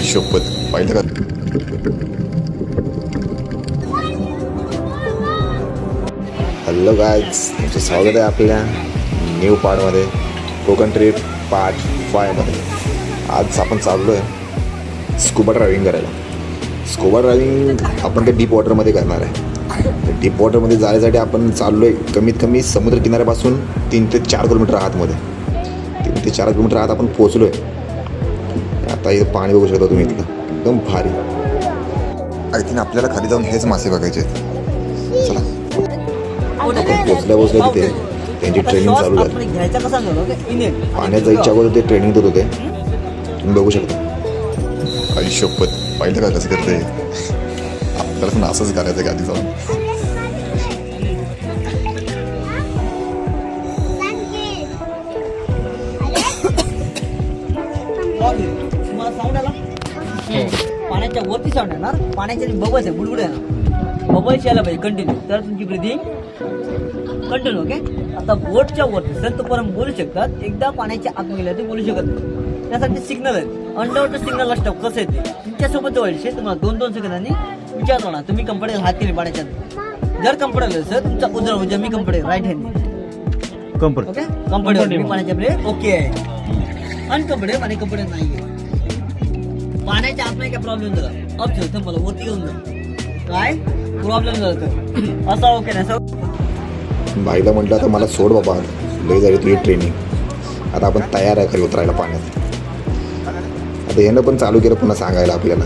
शपथ पाहिलं का? हॅलो गाईज, तुमचं स्वागत आहे आपल्या न्यू पार्टमध्ये, कोकण ट्रिप पार्ट 5 मध्ये. आज आपण चाललो आहे स्कुबा ड्रायव्हिंग करायला. स्कुबा ड्रायव्हिंग आपण ते डीप वॉटरमध्ये करणार आहे. डीप वॉटरमध्ये जाण्यासाठी आपण चाललो आहे कमीत कमी समुद्र किनाऱ्यापासून 3 ते 4 किलोमीटर आतमध्ये. 3 ते 4 किलोमीटर आत आपण पोहोचलो आहे. आता इथं पाणी बघू शकता तुम्ही, इथलं एकदम भारी. आय थिंक आपल्याला खाली जाऊन हेच मासे बघायचे आहेत. चला, आपण पोचल्या तिथे त्यांची ट्रेनिंग चालू झाली. पाण्यात जायच्या अगोदर ते ट्रेनिंग देत होते, तुम्ही बघू शकता. आई शपथ पाहिलं का कसं करते? आपल्याला पण असंच करायचं का आधी जाऊन? पाण्याच्या वरती साऊंड येणार, पाण्याच्या बबल्स आहे, बुडबुड येणार, बबल्स यायला पाहिजे कंटिन्यू, तर तुमची ब्रिथिंग कंटिन्यू. ओके, आता बोटच्या वरती संतपर्यंत बोलू शकतात. एकदा पाण्याच्या आत गेल्या ते बोलू शकत नाही. त्यासाठी सिग्नल आहे, अंडरवॉटर सिग्नल असतं. कसं येते तुमच्यासोबत जवळशे तुम्हाला 2-2 सेकंदांनी विचारतो ना तुम्ही कम्फर्टेबल हात केले पाण्याच्यात. जर कम्फर्टेबल सर तुमचा उजवा म्हणजे मी comfortable right hand comfort. Okay, comfortable मी पाण्याच्या ब्रेक ओके आहे. अनकम्फर्टेबल आणि कम्फर्टेबल नाही आहे. पाण्याच्या आत नाही काय प्रॉब्लेम झाला अब मला वरती घेऊन जा, काय प्रॉब्लेम झाला तर असा ओके ना सर. बाईला म्हटलं आता मला सोड बाबा, लई झाली तुझी ट्रेनिंग, आता आपण तयार आहे खरी उतरायला पाण्यात. आता यानं पण चालू केलं पुन्हा सांगायला आपल्याला.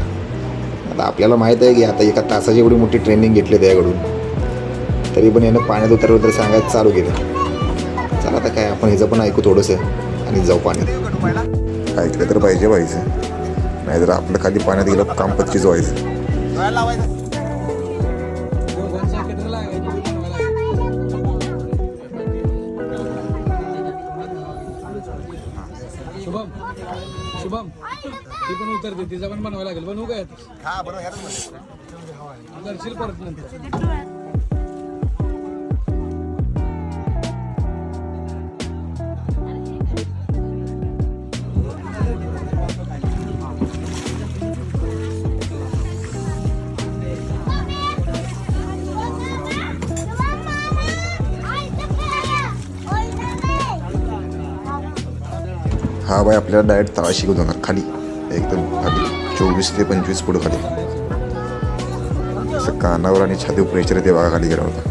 आता आपल्याला माहीत आहे की आता एका तासाची एवढी मोठी ट्रेनिंग घेतली त्याकडून, तरी पण यानं पाण्यात उतरायला सांगायचं चालू केलं. चला आता काय आपण ह्याचं पण ऐकू थोडंसं आणि जाऊ पाण्यात. ऐकलं तर पाहिजे व्हायचं, नाहीतर आपलं खाली पाण्यात गेलं काम पच्चीच व्हायचं. शुभम ती पण उतरते, तिचा पण बनवायला लागेल. बनवू काय करशील परत नंतर. हा बाई आपल्याला डायरेक्ट तळाशी घेऊन जाणार खाली, एकदम खाली 24 ते 25 फूट खाली. असं कानावर आणि छातीवर प्रेशर येते बघा खाली गेला होता.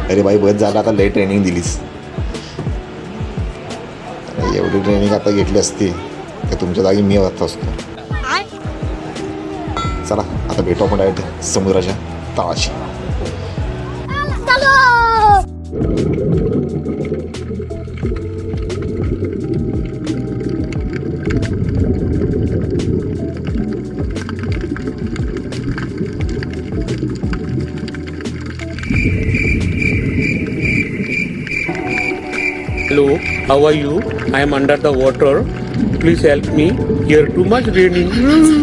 अरे बाई बस झालं, आता लई ट्रेनिंग दिलीस. एवढी ट्रेनिंग आता घेतली असती तर तुमच्या जागी मी वाचत असतो. चला आता भेटू आपण डायरेक्ट समुद्राच्या तळाशी. Hello, how are you? I am under the water. Please help me. Here too much raining.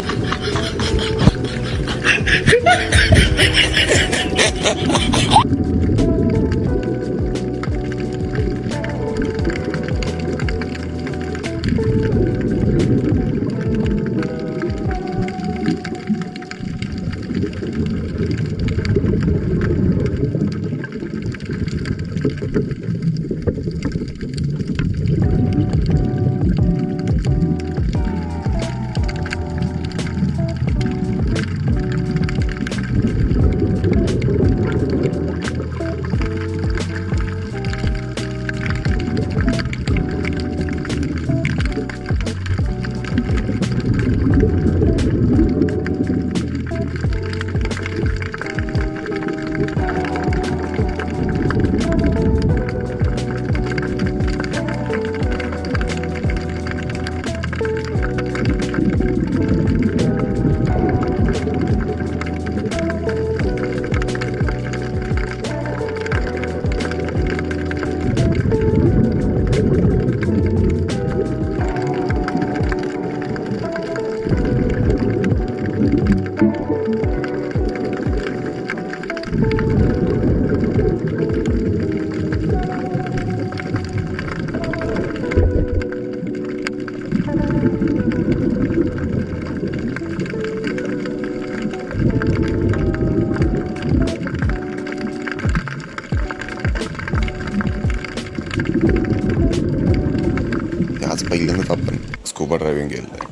आज पहिल्यांदाच आपण स्कुबा ड्रायव्हिंग केलेलं आहे.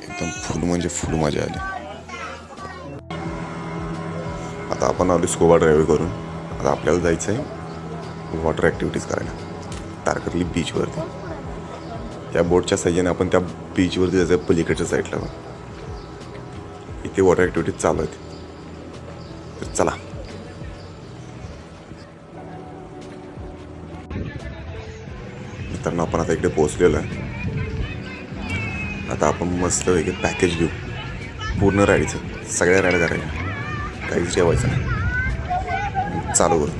एकदम फुल म्हणजे फुल मजा आली. आता आपण आलो स्कुबा ड्रायव्हिंग करून. आता आपल्याला जायचं आहे वॉटर ॲक्टिव्हिटीज करायला तारकर्ली बीचवरती. त्या बोटच्या साह्याने आपण त्या बीचवरती जायचं आहे पलीकडच्या साईडला. इथे वॉटर ॲक्टिव्हिटीज चालू आहेत. तर चला. मित्रांनो आपण आता इकडे पोहोचलेलो आहे. आता आपण मस्तपैकी पॅकेज घेऊ पूर्ण राईडचं. सगळ्या राईड करायच्या, काहीच ठेवायचं नाही. चालू करू.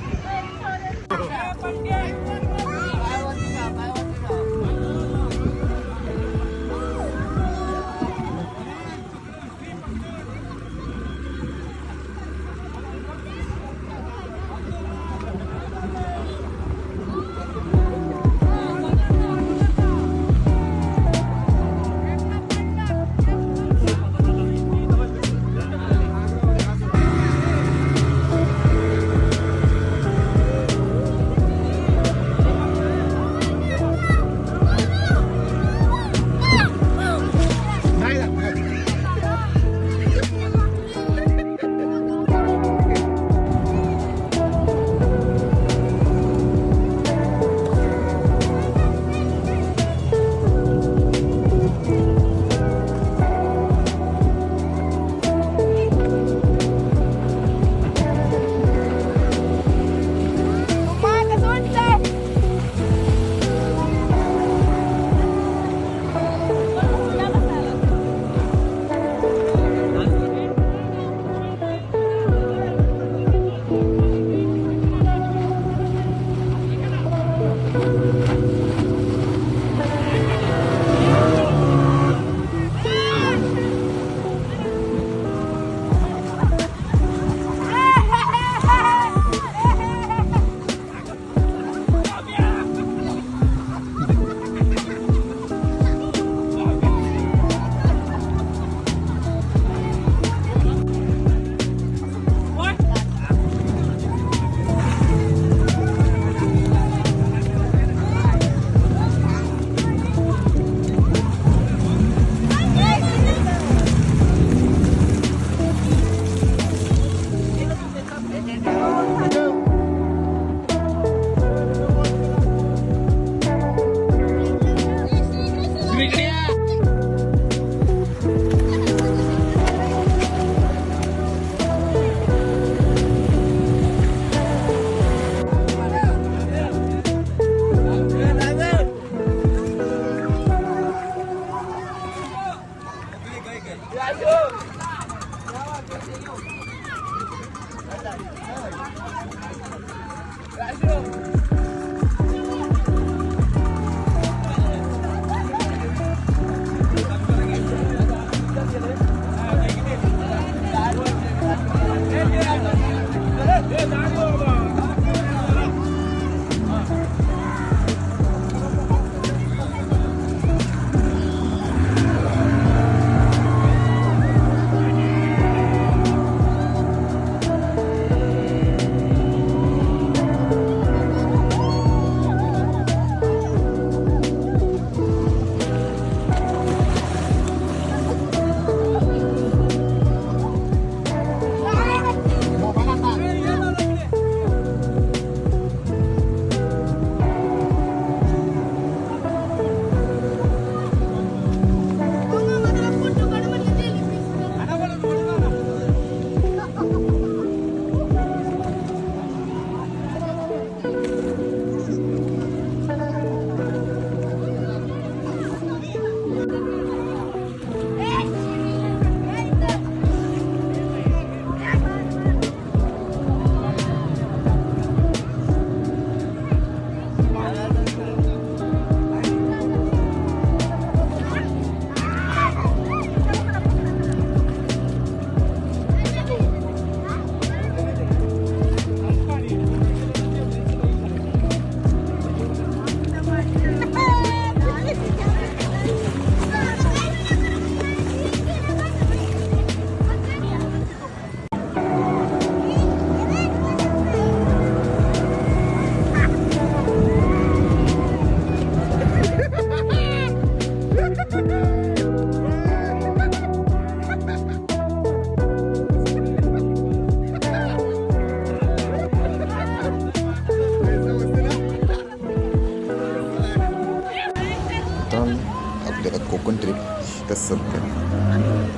मित्रांनो आपली आता कोकण ट्रिप इथंच संपते.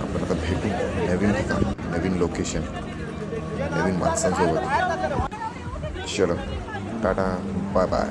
आपण आता भेटू नवीन ठिकाण, नवीन लोकेशन, नवीन माणसांसोबत. चलो टाटा, बाय बाय.